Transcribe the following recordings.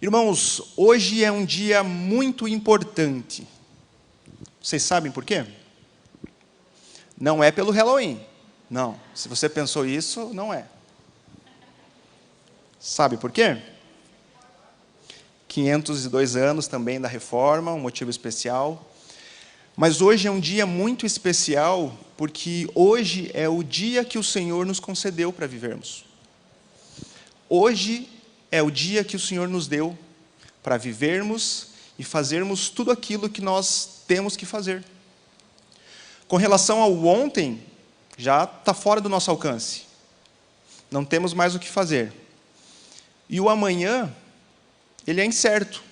Irmãos, hoje é um dia muito importante. Vocês sabem por quê? Não é pelo Halloween. Não, se você pensou isso, não é. Sabe por quê? 502 anos também da Reforma, um motivo especial. Mas hoje é um dia muito especial, porque hoje é o dia que o Senhor nos concedeu para vivermos. Hoje é o dia que o Senhor nos deu para vivermos e fazermos tudo aquilo que nós temos que fazer. Com relação ao ontem, já está fora do nosso alcance. Não temos mais o que fazer. E o amanhã, ele é incerto.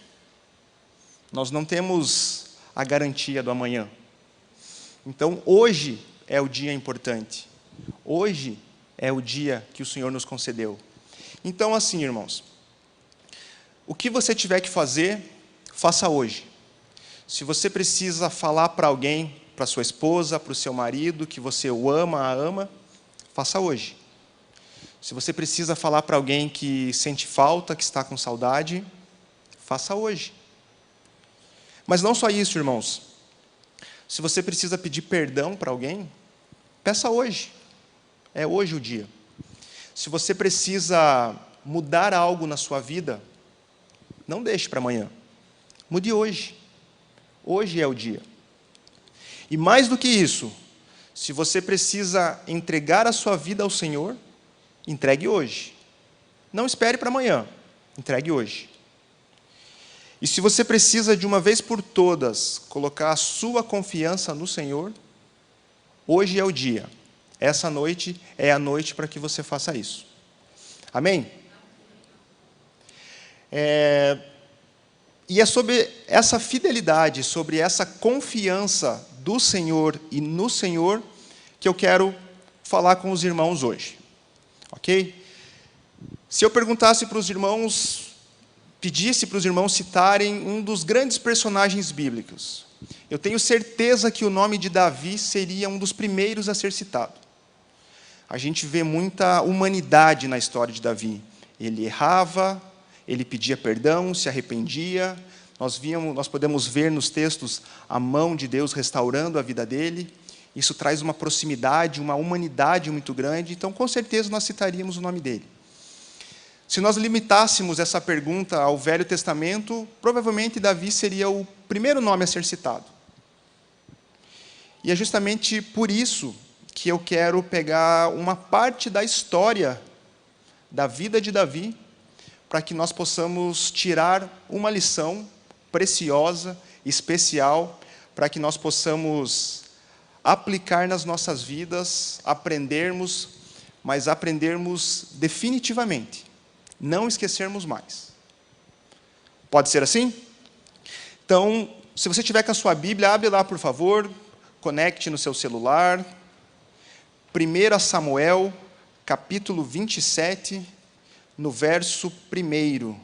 Nós não temos a garantia do amanhã. Então, hoje é o dia importante. Hoje é o dia que o Senhor nos concedeu. Então, assim, irmãos, o que você tiver que fazer, faça hoje. Se você precisa falar para alguém, para sua esposa, para o seu marido, que você o ama, a ama, faça hoje. Se você precisa falar para alguém que sente falta, que está com saudade, faça hoje. Mas não só isso, irmãos. Se você precisa pedir perdão para alguém, peça hoje. É hoje o dia. Se você precisa mudar algo na sua vida, não deixe para amanhã. Mude hoje. Hoje é o dia. E mais do que isso, se você precisa entregar a sua vida ao Senhor, entregue hoje. Não espere para amanhã. Entregue hoje. E se você precisa, de uma vez por todas, colocar a sua confiança no Senhor, hoje é o dia. Essa noite é a noite para que você faça isso. Amém? E é sobre essa fidelidade, sobre essa confiança do Senhor e no Senhor, que eu quero falar com os irmãos hoje. Ok? Se eu perguntasse para os irmãos, pedisse para os irmãos citarem um dos grandes personagens bíblicos, eu tenho certeza que o nome de Davi seria um dos primeiros a ser citado. A gente vê muita humanidade na história de Davi. Ele errava, ele pedia perdão, se arrependia. Nós podemos ver nos textos a mão de Deus restaurando a vida dele. Isso traz uma proximidade, uma humanidade muito grande. Então, com certeza, nós citaríamos o nome dele. Se nós limitássemos essa pergunta ao Velho Testamento, provavelmente Davi seria o primeiro nome a ser citado. E é justamente por isso que eu quero pegar uma parte da história da vida de Davi, para que nós possamos tirar uma lição preciosa, especial, para que nós possamos aplicar nas nossas vidas, aprendermos, mas aprendermos definitivamente, não esquecermos mais. Pode ser assim? Então, se você tiver com a sua Bíblia, abre lá, por favor, conecte no seu celular, 1 Samuel, capítulo 27, no verso 1.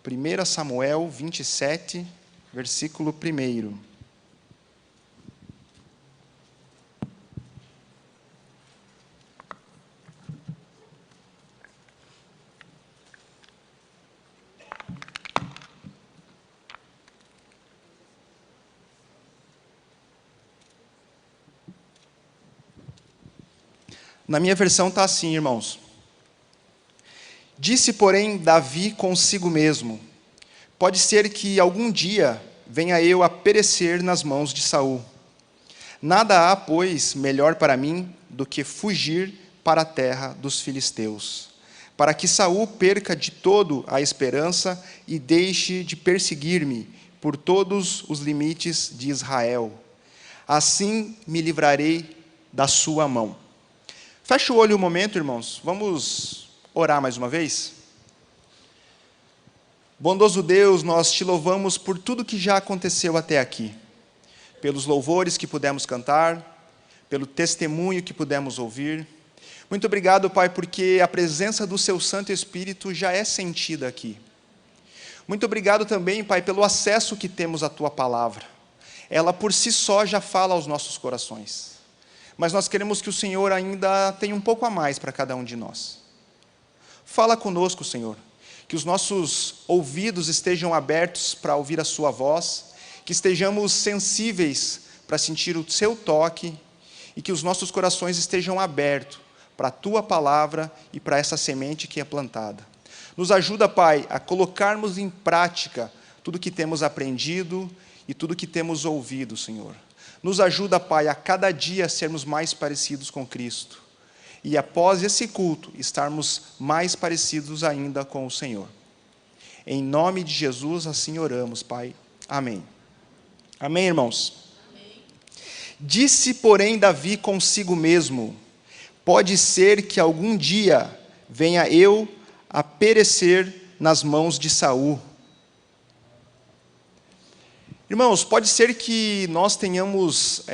1 Samuel 27, versículo 1. Na minha versão está assim, irmãos. Disse, porém, Davi consigo mesmo: pode ser que algum dia venha eu a perecer nas mãos de Saul. Nada há, pois, melhor para mim do que fugir para a terra dos filisteus, para que Saul perca de todo a esperança e deixe de perseguir-me por todos os limites de Israel. Assim me livrarei da sua mão. Feche o olho um momento, irmãos. Vamos orar mais uma vez? Bondoso Deus, nós te louvamos por tudo que já aconteceu até aqui. Pelos louvores que pudemos cantar, pelo testemunho que pudemos ouvir. Muito obrigado, Pai, porque a presença do Seu Santo Espírito já é sentida aqui. Muito obrigado também, Pai, pelo acesso que temos à Tua Palavra. Ela por si só já fala aos nossos corações. Mas nós queremos que o Senhor ainda tenha um pouco a mais para cada um de nós. Fala conosco, Senhor. que os nossos ouvidos estejam abertos para ouvir a sua voz, que estejamos sensíveis para sentir o seu toque e que os nossos corações estejam abertos para a tua palavra e para essa semente que é plantada. Nos ajuda, Pai, a colocarmos em prática tudo que temos aprendido e tudo que temos ouvido, Senhor. Nos ajuda, Pai, a cada dia sermos mais parecidos com Cristo. E após esse culto, estarmos mais parecidos ainda com o Senhor. Em nome de Jesus, assim oramos, Pai. Amém. Amém, irmãos? Amém. Disse, porém, Davi consigo mesmo: pode ser que algum dia venha eu a perecer nas mãos de Saul. Irmãos, pode ser que nós tenhamos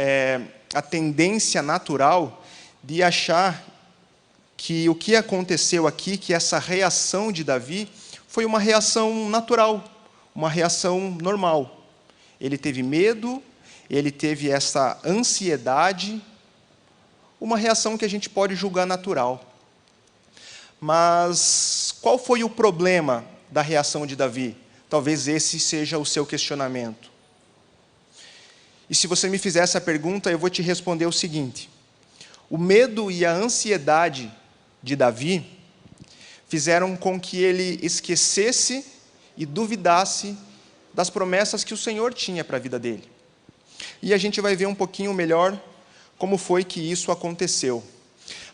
a tendência natural de achar que o que aconteceu aqui, que essa reação de Davi, foi uma reação natural, uma reação normal. Ele teve medo, ele teve essa ansiedade, uma reação que a gente pode julgar natural. Mas qual foi o problema da reação de Davi? Talvez esse seja o seu questionamento. E se você me fizer essa pergunta, eu vou te responder o seguinte: o medo e a ansiedade de Davi fizeram com que ele esquecesse e duvidasse das promessas que o Senhor tinha para a vida dele. E a gente vai ver um pouquinho melhor como foi que isso aconteceu.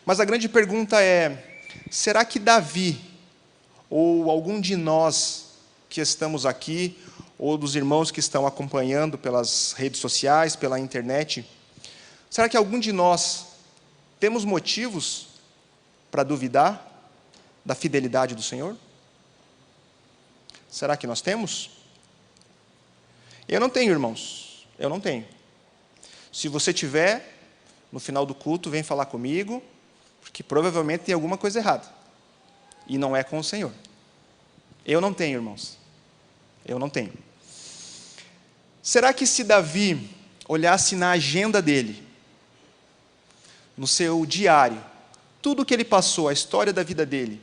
Mas a grande pergunta é: será que Davi, ou algum de nós que estamos aqui, ou dos irmãos que estão acompanhando pelas redes sociais, pela internet, será que algum de nós temos motivos para duvidar da fidelidade do Senhor? Será que nós temos? Eu não tenho, irmãos. Eu não tenho. Se você tiver, no final do culto, vem falar comigo, porque provavelmente tem alguma coisa errada. E não é com o Senhor. Eu não tenho, irmãos. Eu não tenho. Será que se Davi olhasse na agenda dele, no seu diário, tudo o que ele passou, a história da vida dele,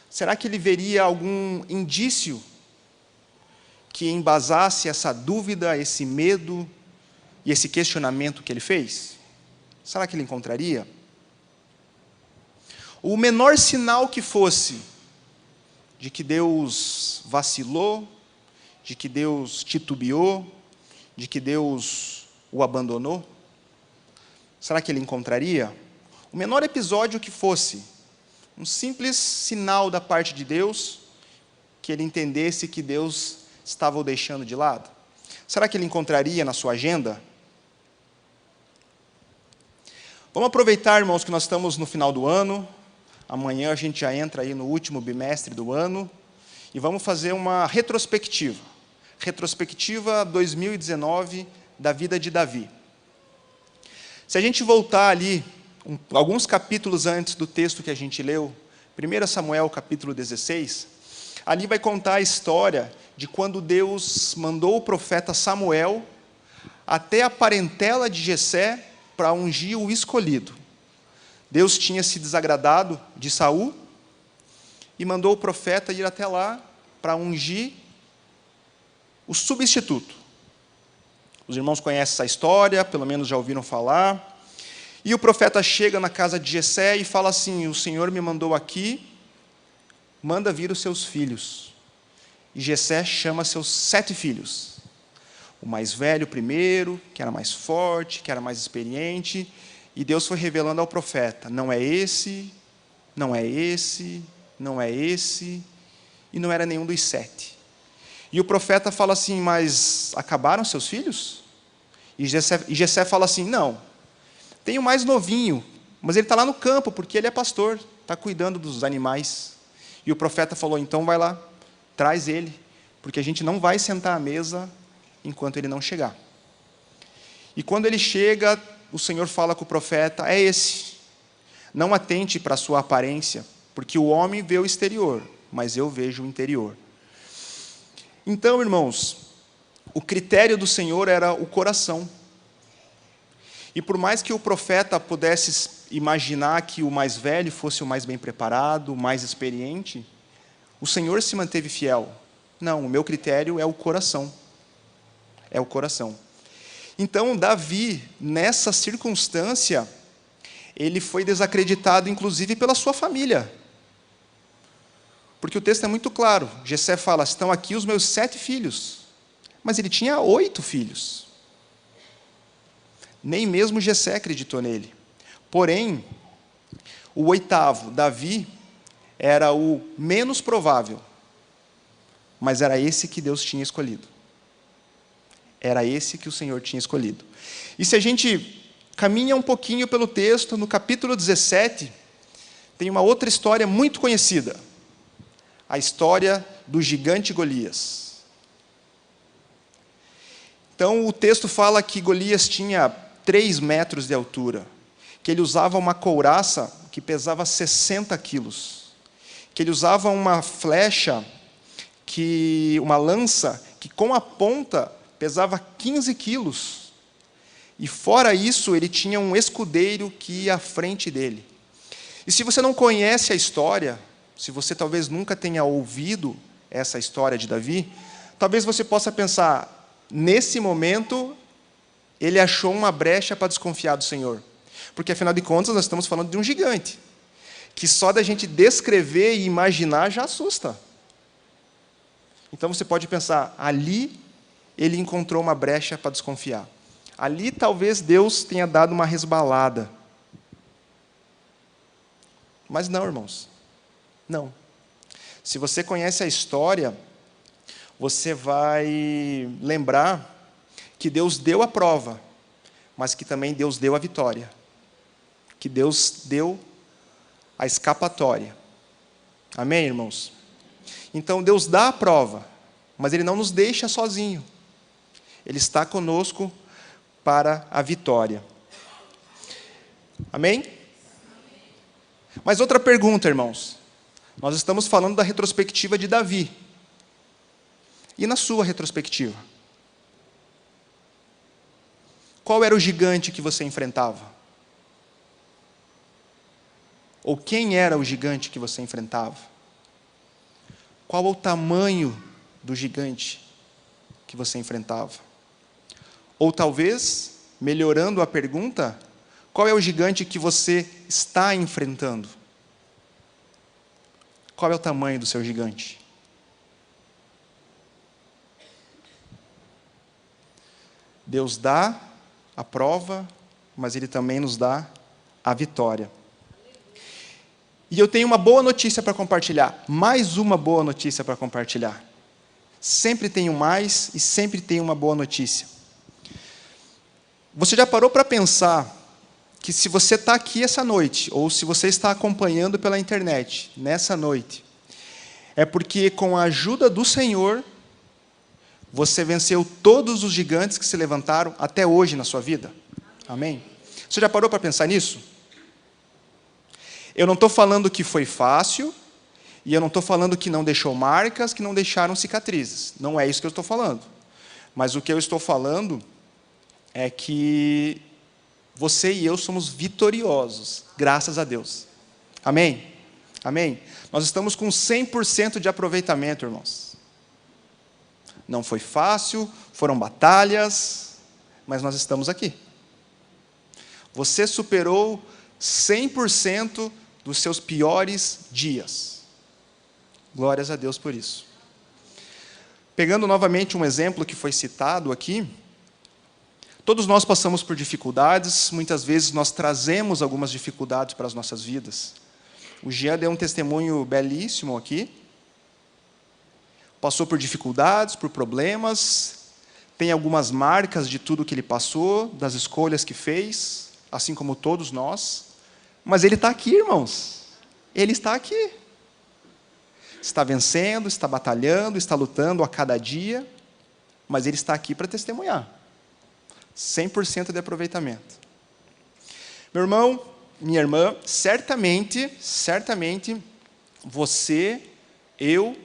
será que ele veria algum indício que embasasse essa dúvida, esse medo e esse questionamento que ele fez? Será que ele encontraria? O menor sinal que fosse de que Deus vacilou, de que Deus titubeou, de que Deus o abandonou, será que ele encontraria? O menor episódio que fosse, um simples sinal da parte de Deus, que ele entendesse que Deus estava o deixando de lado, será que ele encontraria na sua agenda? Vamos aproveitar, irmãos, que nós estamos no final do ano. Amanhã a gente já entra aí no último bimestre do ano e vamos fazer uma retrospectiva. Retrospectiva 2019 da vida de Davi. Se a gente voltar ali, alguns capítulos antes do texto que a gente leu, 1 Samuel capítulo 16, ali vai contar a história de quando Deus mandou o profeta Samuel até a parentela de Jessé para ungir o escolhido. Deus tinha se desagradado de Saul e mandou o profeta ir até lá para ungir o substituto. Os irmãos conhecem essa história, pelo menos já ouviram falar. E o profeta chega na casa de Jessé e fala assim: o Senhor me mandou aqui, manda vir os seus filhos. E Jessé chama seus 7 filhos. O mais velho primeiro, que era mais forte, que era mais experiente. E Deus foi revelando ao profeta: não é esse, não é esse, não é esse. E não era nenhum dos 7. E o profeta fala assim: mas acabaram seus filhos? E Jessé fala assim: não, tem o mais novinho, mas ele está lá no campo, porque ele é pastor, está cuidando dos animais. E o profeta falou: então vai lá, traz ele, porque a gente não vai sentar à mesa enquanto ele não chegar. E quando ele chega, o Senhor fala com o profeta: é esse, não atente para a sua aparência, porque o homem vê o exterior, mas eu vejo o interior. Então, irmãos, o critério do Senhor era o coração. E por mais que o profeta pudesse imaginar que o mais velho fosse o mais bem preparado, o mais experiente, o Senhor se manteve fiel. Não, o meu critério é o coração. É o coração. Então, Davi, nessa circunstância, ele foi desacreditado, inclusive, pela sua família. Porque o texto é muito claro. Jessé fala, estão aqui os meus 7 filhos. Mas ele tinha 8 filhos. Nem mesmo Jessé acreditou nele. Porém, o 8º, Davi, era o menos provável. Mas era esse que Deus tinha escolhido. Era esse que o Senhor tinha escolhido. E se a gente caminha um pouquinho pelo texto, no capítulo 17, tem uma outra história muito conhecida. A história do gigante Golias. Então, o texto fala que Golias tinha 3 metros de altura, que ele usava uma couraça que pesava 60 quilos, que ele usava uma flecha, uma lança, que com a ponta pesava 15 quilos. E fora isso, ele tinha um escudeiro que ia à frente dele. E se você não conhece a história, se você talvez nunca tenha ouvido essa história de Davi, talvez você possa pensar, nesse momento, ele achou uma brecha para desconfiar do Senhor. Porque, afinal de contas, nós estamos falando de um gigante, que só da gente descrever e imaginar já assusta. Então você pode pensar, ali ele encontrou uma brecha para desconfiar. Ali talvez Deus tenha dado uma resbalada. Mas não, irmãos. Não. Se você conhece a história, você vai lembrar que Deus deu a prova, mas que também Deus deu a vitória. Que Deus deu a escapatória. Amém, irmãos? Então, Deus dá a prova, mas Ele não nos deixa sozinho. Ele está conosco para a vitória. Amém? Mas outra pergunta, irmãos. Nós estamos falando da retrospectiva de Davi. E na sua retrospectiva? Qual era o gigante que você enfrentava? Ou quem era o gigante que você enfrentava? Qual o tamanho do gigante que você enfrentava? Ou talvez, melhorando a pergunta, qual é o gigante que você está enfrentando? Qual é o tamanho do seu gigante? Deus dá a prova, mas Ele também nos dá a vitória. E eu tenho uma boa notícia para compartilhar. Mais uma boa notícia para compartilhar. Sempre tenho mais e sempre tenho uma boa notícia. Você já parou para pensar que se você está aqui essa noite, ou se você está acompanhando pela internet, nessa noite, é porque com a ajuda do Senhor, você venceu todos os gigantes que se levantaram até hoje na sua vida? Amém? Você já parou para pensar nisso? Eu não estou falando que foi fácil, e eu não estou falando que não deixou marcas, que não deixaram cicatrizes. Não é isso que eu estou falando. Mas o que eu estou falando é que você e eu somos vitoriosos, graças a Deus. Amém? Amém? Nós estamos com 100% de aproveitamento, irmãos. Não foi fácil, foram batalhas, mas nós estamos aqui. Você superou 100% dos seus piores dias. Glórias a Deus por isso. Pegando novamente um exemplo que foi citado aqui, todos nós passamos por dificuldades, muitas vezes nós trazemos algumas dificuldades para as nossas vidas. O Jean deu um testemunho belíssimo aqui. Passou por dificuldades, por problemas, tem algumas marcas de tudo que ele passou, das escolhas que fez, assim como todos nós. Mas ele está aqui, irmãos. Ele está aqui. Está vencendo, está batalhando, está lutando a cada dia, mas ele está aqui para testemunhar. 100% de aproveitamento. Meu irmão, minha irmã, certamente, você, eu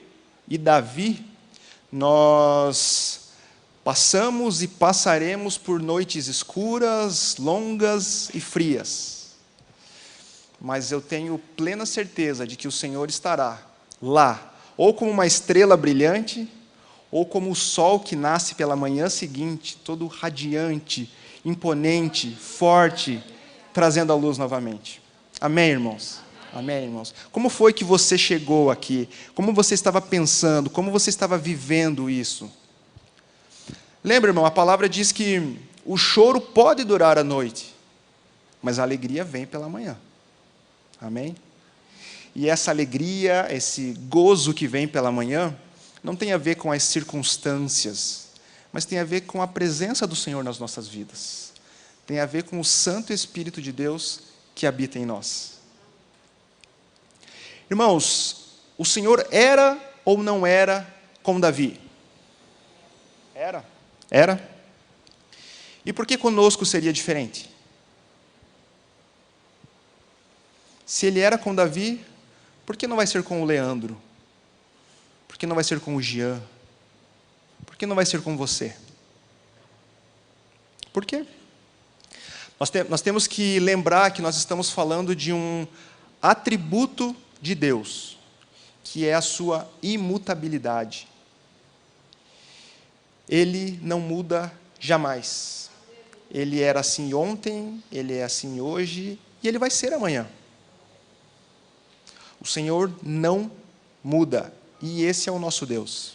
e Davi, nós passamos e passaremos por noites escuras, longas e frias. Mas eu tenho plena certeza de que o Senhor estará lá, ou como uma estrela brilhante, ou como o sol que nasce pela manhã seguinte, todo radiante, imponente, forte, trazendo a luz novamente. Amém, irmãos? Amém, irmãos? Como foi que você chegou aqui? Como você estava pensando? Como você estava vivendo isso? Lembra, irmão, a palavra diz que o choro pode durar a noite, mas a alegria vem pela manhã. Amém? E essa alegria, esse gozo que vem pela manhã, não tem a ver com as circunstâncias, mas tem a ver com a presença do Senhor nas nossas vidas. Tem a ver com o Santo Espírito de Deus que habita em nós. Irmãos, o Senhor era ou não era com Davi? Era. Era. E por que conosco seria diferente? Se ele era com Davi, por que não vai ser com o Leandro? Por que não vai ser com o Jean? Por que não vai ser com você? Por quê? Nós temos que lembrar que nós estamos falando de um atributo de Deus, que é a sua imutabilidade. Ele não muda jamais. Ele era assim ontem, ele é assim hoje, e ele vai ser amanhã. O Senhor não muda, e esse é o nosso Deus.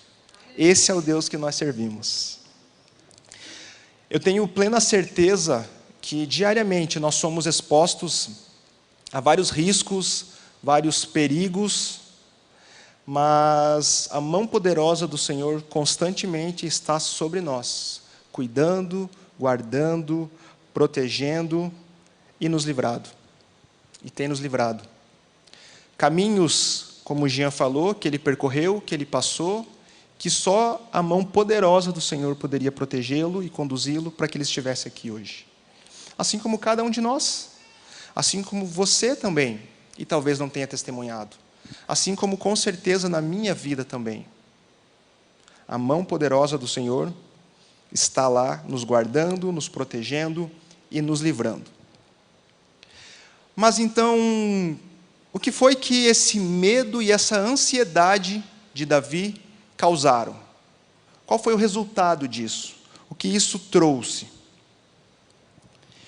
Esse é o Deus que nós servimos. Eu tenho plena certeza que diariamente nós somos expostos a vários riscos, vários perigos, mas a mão poderosa do Senhor constantemente está sobre nós, cuidando, guardando, protegendo e nos livrado. E tem nos livrado. Caminhos, como o Jean falou, que ele percorreu, que ele passou, que só a mão poderosa do Senhor poderia protegê-lo e conduzi-lo para que ele estivesse aqui hoje. Assim como cada um de nós, assim como você também, e talvez não tenha testemunhado, assim como com certeza na minha vida também. A mão poderosa do Senhor está lá nos guardando, nos protegendo e nos livrando. Mas então, o que foi que esse medo e essa ansiedade de Davi causaram? Qual foi o resultado disso? O que isso trouxe?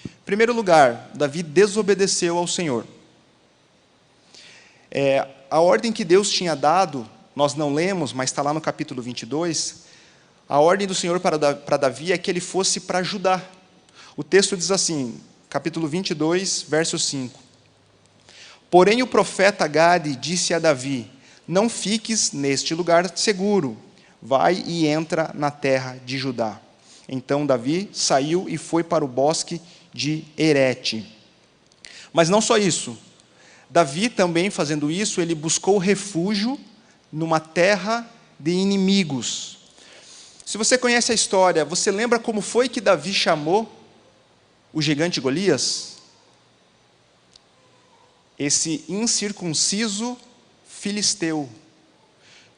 Em primeiro lugar, Davi desobedeceu ao Senhor. A ordem que Deus tinha dado, nós não lemos, mas está lá no capítulo 22, a ordem do Senhor para Davi é que ele fosse para Judá. O texto diz assim, capítulo 22, verso 5. Porém o profeta Gade disse a Davi, não fiques neste lugar seguro, vai e entra na terra de Judá. Então Davi saiu e foi para o bosque de Herete. Mas não só isso. Davi também, fazendo isso, ele buscou refúgio numa terra de inimigos. Se você conhece a história, você lembra como foi que Davi chamou o gigante Golias? Esse incircunciso filisteu.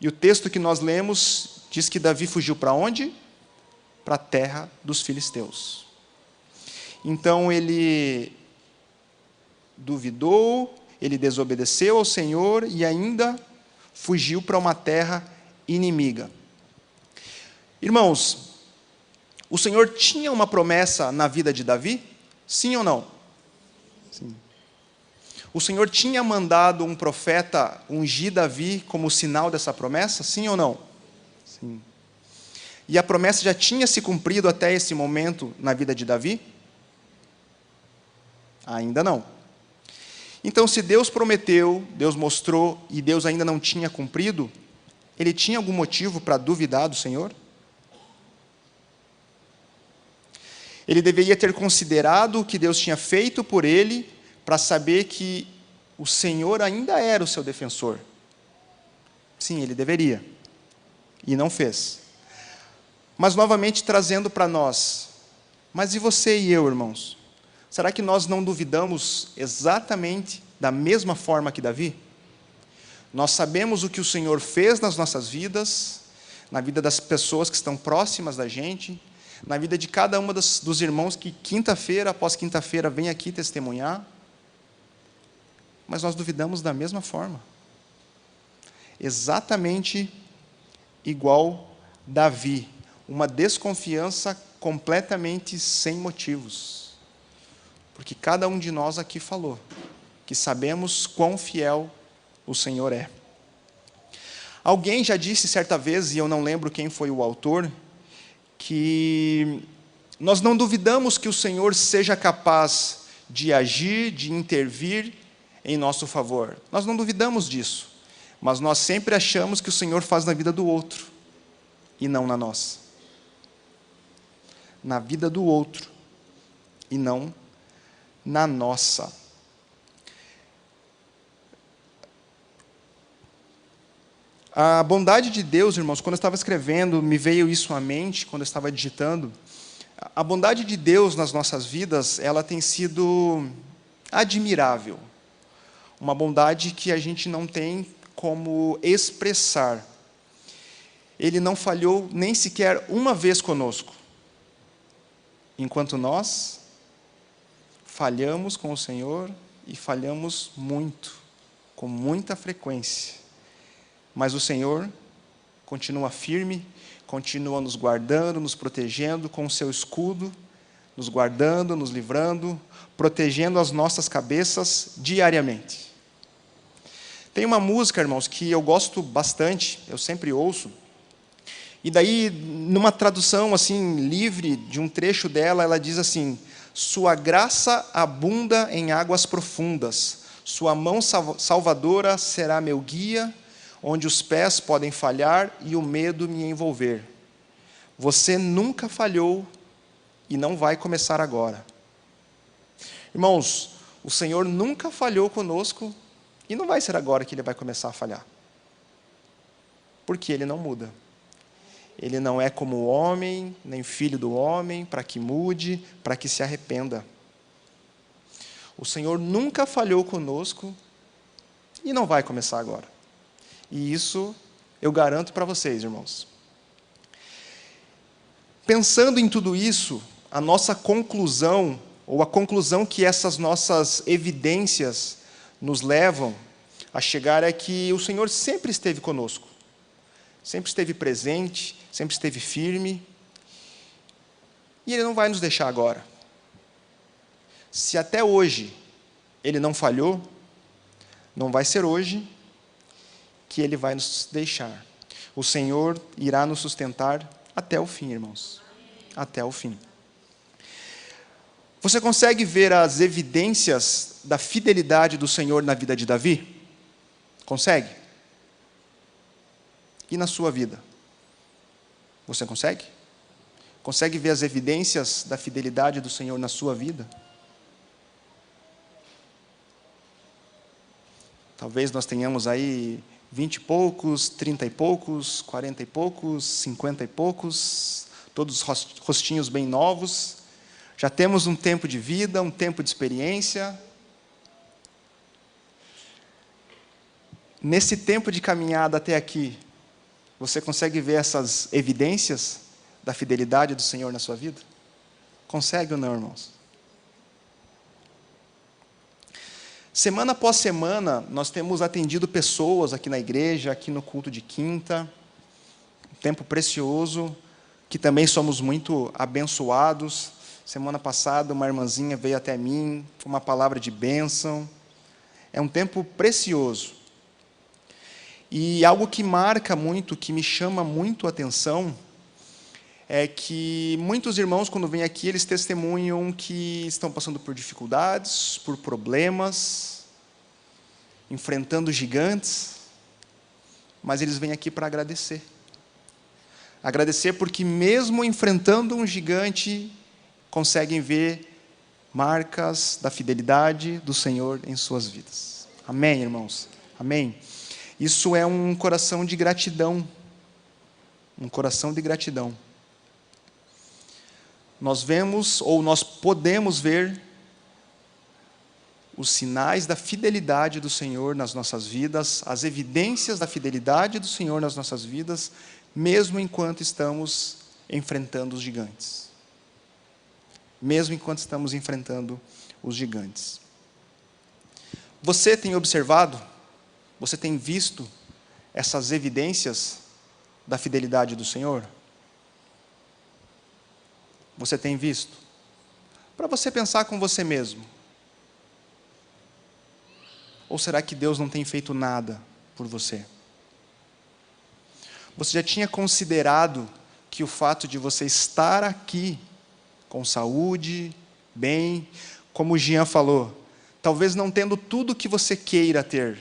E o texto que nós lemos diz que Davi fugiu para onde? Para a terra dos filisteus. Então ele duvidou, ele desobedeceu ao Senhor e ainda fugiu para uma terra inimiga. Irmãos, o Senhor tinha uma promessa na vida de Davi? Sim ou não? Sim. O Senhor tinha mandado um profeta ungir Davi como sinal dessa promessa? Sim ou não? Sim. E a promessa já tinha se cumprido até esse momento na vida de Davi? Ainda não. Então, se Deus prometeu, Deus mostrou e Deus ainda não tinha cumprido, ele tinha algum motivo para duvidar do Senhor? Ele deveria ter considerado o que Deus tinha feito por ele para saber que o Senhor ainda era o seu defensor. Sim, ele deveria. E não fez. Mas, novamente, trazendo para nós, mas e você e eu, irmãos? Será que nós não duvidamos exatamente da mesma forma que Davi? Nós sabemos o que o Senhor fez nas nossas vidas, na vida das pessoas que estão próximas da gente, na vida de cada uma dos irmãos que quinta-feira após quinta-feira vem aqui testemunhar, mas nós duvidamos da mesma forma. exatamente igual Davi, uma desconfiança completamente sem motivos. Porque cada um de nós aqui falou que sabemos quão fiel o Senhor é. Alguém já disse certa vez, e eu não lembro quem foi o autor, que nós não duvidamos que o Senhor seja capaz de agir, de intervir em nosso favor. Nós não duvidamos disso, mas nós sempre achamos que o Senhor faz na vida do outro, e não na nossa. Na vida do outro, e não na nossa. A bondade de Deus, irmãos, quando eu estava escrevendo, me veio isso à mente, quando eu estava digitando. A bondade de Deus nas nossas vidas, ela tem sido admirável. Uma bondade que a gente não tem como expressar. Ele não falhou nem sequer uma vez conosco. Enquanto nós falhamos com o Senhor e falhamos muito, com muita frequência. Mas o Senhor continua firme, continua nos guardando, nos protegendo com o seu escudo, nos guardando, nos livrando, protegendo as nossas cabeças diariamente. Tem uma música, irmãos, que eu gosto bastante, eu sempre ouço, e daí, numa tradução assim livre de um trecho dela, ela diz assim: sua graça abunda em águas profundas, sua mão salvadora será meu guia, onde os pés podem falhar e o medo me envolver. Você nunca falhou e não vai começar agora. Irmãos, o Senhor nunca falhou conosco e não vai ser agora que Ele vai começar a falhar. Porque Ele não muda. Ele não é como o homem, nem filho do homem, para que mude, para que se arrependa. O Senhor nunca falhou conosco e não vai começar agora. E isso eu garanto para vocês, irmãos. Pensando em tudo isso, a nossa conclusão, ou a conclusão que essas nossas evidências nos levam a chegar é que o Senhor sempre esteve conosco. Sempre esteve presente, sempre esteve firme. E Ele não vai nos deixar agora. Se até hoje Ele não falhou, não vai ser hoje que Ele vai nos deixar. O Senhor irá nos sustentar até o fim, irmãos. Até o fim. Você consegue ver as evidências da fidelidade do Senhor na vida de Davi? Consegue? E na sua vida? Você consegue? Consegue ver as evidências da fidelidade do Senhor na sua vida? Talvez nós tenhamos aí 20 e poucos, 30 e poucos, 40 e poucos, 50 e poucos, todos rostinhos bem novos. Já temos um tempo de vida, um tempo de experiência. Nesse tempo de caminhada até aqui, você consegue ver essas evidências da fidelidade do Senhor na sua vida? Consegue ou não, irmãos? Semana após semana, nós temos atendido pessoas aqui na igreja, aqui no culto de quinta. Um tempo precioso, que também somos muito abençoados. Semana passada, uma irmãzinha veio até mim com uma palavra de bênção. É um tempo precioso. E algo que marca muito, que me chama muito a atenção, é que muitos irmãos, quando vêm aqui, eles testemunham que estão passando por dificuldades, por problemas, enfrentando gigantes, mas eles vêm aqui para agradecer. Agradecer porque, mesmo enfrentando um gigante, conseguem ver marcas da fidelidade do Senhor em suas vidas. Amém, irmãos? Amém? Isso é um coração de gratidão. Um coração de gratidão. Nós vemos, ou nós podemos ver, os sinais da fidelidade do Senhor nas nossas vidas, as evidências da fidelidade do Senhor nas nossas vidas, mesmo enquanto estamos enfrentando os gigantes. Mesmo enquanto estamos enfrentando os gigantes. Você tem observado, você tem visto essas evidências da fidelidade do Senhor? Você tem visto? Para você pensar com você mesmo. Ou será que Deus não tem feito nada por você? Você já tinha considerado que o fato de você estar aqui, com saúde, bem, como o Jean falou, talvez não tendo tudo o que você queira ter,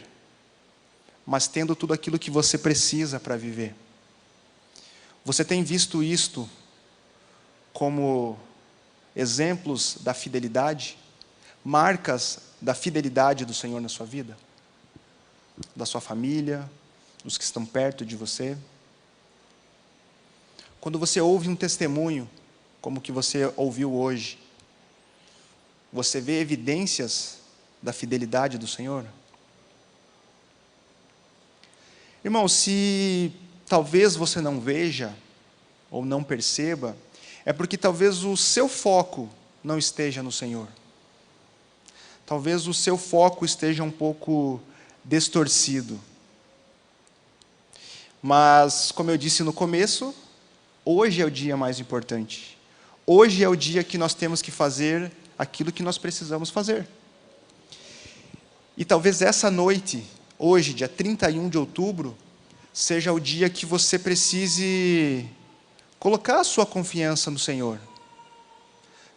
mas tendo tudo aquilo que você precisa para viver. Você tem visto isto como exemplos da fidelidade, marcas da fidelidade do Senhor na sua vida? Da sua família, dos que estão perto de você? Quando você ouve um testemunho, como o que você ouviu hoje, você vê evidências da fidelidade do Senhor? Irmão, se talvez você não veja ou não perceba, é porque talvez o seu foco não esteja no Senhor. Talvez o seu foco esteja um pouco distorcido. Mas, como eu disse no começo, hoje é o dia mais importante. Hoje é o dia que nós temos que fazer aquilo que nós precisamos fazer. E talvez essa noite, hoje, dia 31 de outubro, seja o dia que você precise colocar a sua confiança no Senhor.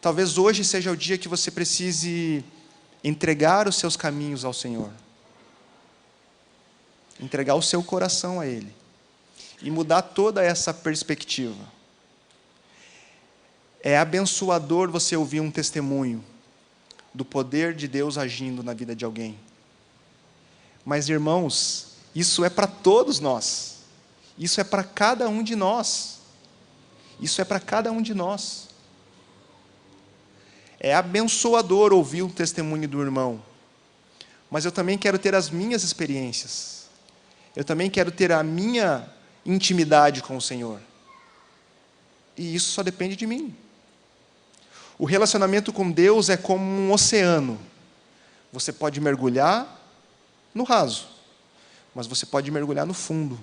Talvez hoje seja o dia que você precise entregar os seus caminhos ao Senhor. Entregar o seu coração a Ele. E mudar toda essa perspectiva. É abençoador você ouvir um testemunho do poder de Deus agindo na vida de alguém. Mas, irmãos, isso é para todos nós. Isso é para cada um de nós. Isso é para cada um de nós. É abençoador ouvir o testemunho do irmão. Mas eu também quero ter as minhas experiências. Eu também quero ter a minha intimidade com o Senhor. E isso só depende de mim. O relacionamento com Deus é como um oceano. Você pode mergulhar no raso, mas você pode mergulhar no fundo.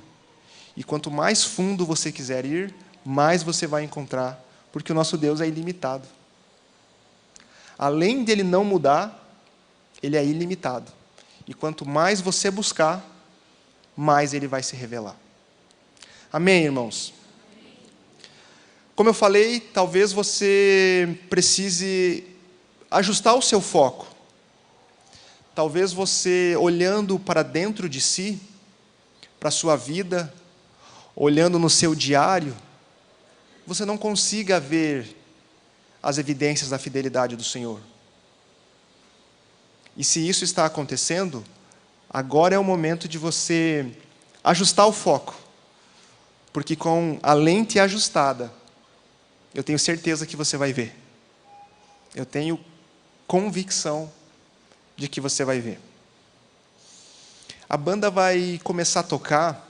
E quanto mais fundo você quiser ir, mais você vai encontrar, porque o nosso Deus é ilimitado. Além dele não mudar, ele é ilimitado. E quanto mais você buscar, mais ele vai se revelar. Amém, irmãos? Como eu falei, talvez você precise ajustar o seu foco. Talvez você, olhando para dentro de si, para a sua vida, olhando no seu diário, você não consiga ver as evidências da fidelidade do Senhor. E se isso está acontecendo, agora é o momento de você ajustar o foco. Porque com a lente ajustada, eu tenho certeza que você vai ver. Eu tenho convicção de que você vai ver. A banda vai começar a tocar.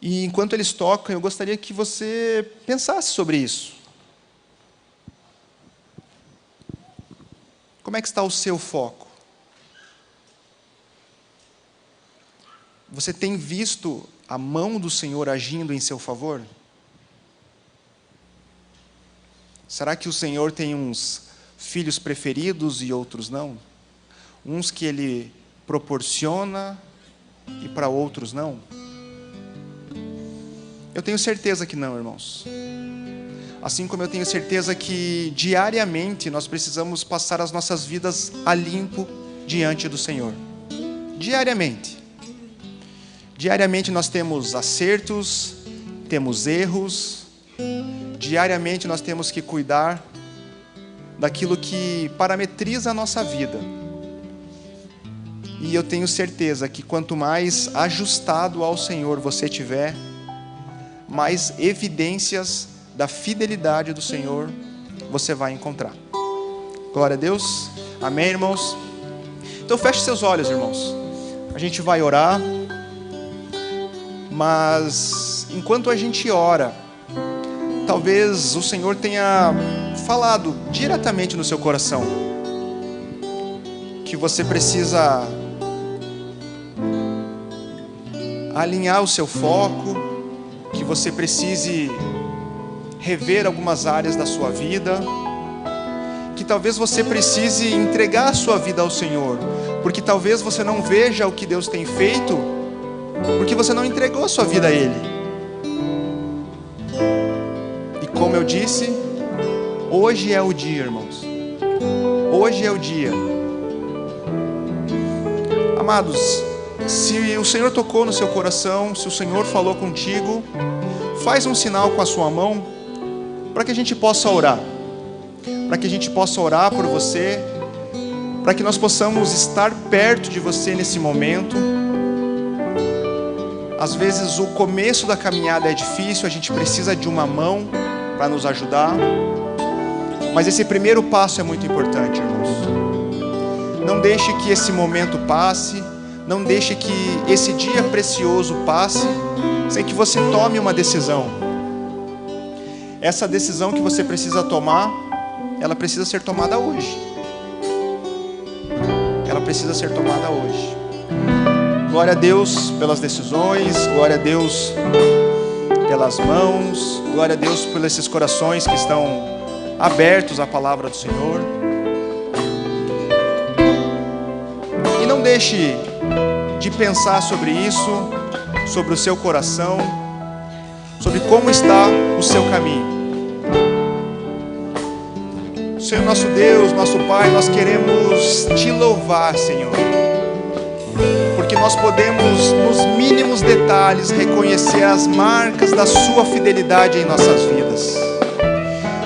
E enquanto eles tocam, eu gostaria que você pensasse sobre isso. Como é que está o seu foco? Você tem visto a mão do Senhor agindo em seu favor? Será que o Senhor tem uns filhos preferidos e outros não? Uns que Ele proporciona e para outros não? Eu tenho certeza que não, irmãos. Assim como eu tenho certeza que diariamente nós precisamos passar as nossas vidas a limpo diante do Senhor. Diariamente. Diariamente nós temos acertos, temos erros. Diariamente nós temos que cuidar daquilo que parametriza a nossa vida. E eu tenho certeza que quanto mais ajustado ao Senhor você tiver, mais evidências da fidelidade do Senhor você vai encontrar. Glória a Deus. Amém, irmãos? Então feche seus olhos, irmãos. A gente vai orar. Mas enquanto a gente ora, talvez o Senhor tenha falado diretamente no seu coração que você precisa alinhar o seu foco, que você precise rever algumas áreas da sua vida, que talvez você precise entregar a sua vida ao Senhor, porque talvez você não veja o que Deus tem feito, porque você não entregou a sua vida a Ele. E como eu disse, hoje é o dia, irmãos. Hoje é o dia. Amados, se o Senhor tocou no seu coração, se o Senhor falou contigo, faz um sinal com a sua mão, para que a gente possa orar. Para que a gente possa orar por você, para que nós possamos estar perto de você nesse momento. Às vezes o começo da caminhada é difícil, a gente precisa de uma mão para nos ajudar, mas esse primeiro passo é muito importante, irmãos. Não deixe que esse momento passe, não deixe que esse dia precioso passe sem que você tome uma decisão. Essa decisão que você precisa tomar, ela precisa ser tomada hoje. Ela precisa ser tomada hoje. Glória a Deus pelas decisões, glória a Deus pelas mãos, glória a Deus por esses corações que estão abertos à palavra do Senhor. E não deixe de pensar sobre isso, sobre o seu coração, sobre como está o seu caminho. Senhor nosso Deus, nosso Pai, nós queremos te louvar, Senhor, porque nós podemos, nos mínimos detalhes, reconhecer as marcas da sua fidelidade em nossas vidas.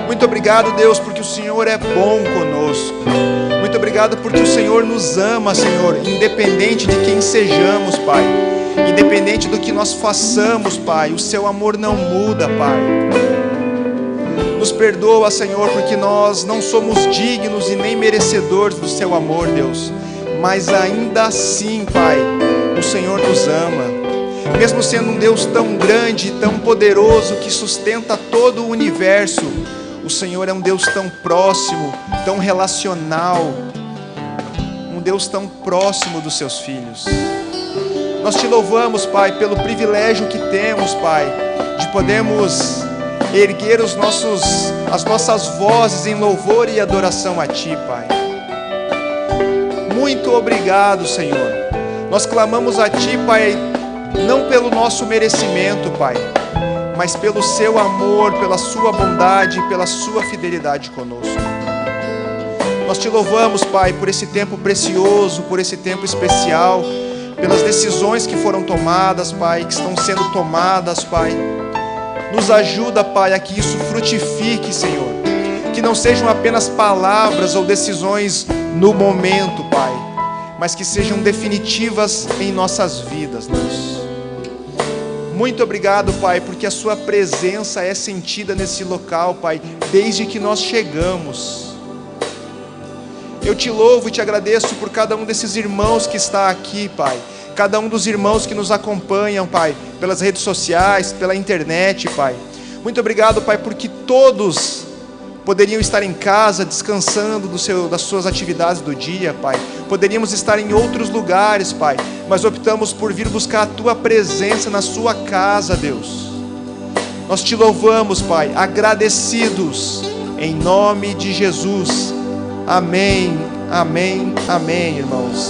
Muito obrigado, Deus, porque o Senhor é bom conosco. Muito obrigado porque o Senhor nos ama, Senhor, independente de quem sejamos, Pai, independente do que nós façamos, Pai, o seu amor não muda, Pai. Nos perdoa, Senhor, porque nós não somos dignos e nem merecedores do seu amor, Deus. Mas ainda assim, Pai, o Senhor nos ama. Mesmo sendo um Deus tão grande e tão poderoso que sustenta todo o universo, o Senhor é um Deus tão próximo, tão relacional, um Deus tão próximo dos seus filhos. Nós te louvamos, Pai, pelo privilégio que temos, Pai, de podermos erguer as nossas vozes em louvor e adoração a Ti, Pai. Muito obrigado, Senhor. Nós clamamos a Ti, Pai, não pelo nosso merecimento, Pai, mas pelo Seu amor, pela Sua bondade, pela Sua fidelidade conosco. Nós Te louvamos, Pai, por esse tempo precioso, por esse tempo especial, pelas decisões que foram tomadas, Pai, que estão sendo tomadas, Pai. Nos ajuda, Pai, a que isso frutifique, Senhor. Que não sejam apenas palavras ou decisões no momento, Pai, mas que sejam definitivas em nossas vidas, Deus. Muito obrigado, Pai, porque a Sua presença é sentida nesse local, Pai, desde que nós chegamos. Eu Te louvo e Te agradeço por cada um desses irmãos que está aqui, Pai. Cada um dos irmãos que nos acompanham, Pai, pelas redes sociais, pela internet, Pai. Muito obrigado, Pai, porque todos poderiam estar em casa, descansando das suas atividades do dia, Pai. Poderíamos estar em outros lugares, Pai, mas optamos por vir buscar a Tua presença na Sua casa, Deus. Nós Te louvamos, Pai, agradecidos, em nome de Jesus. Amém, amém, amém, irmãos.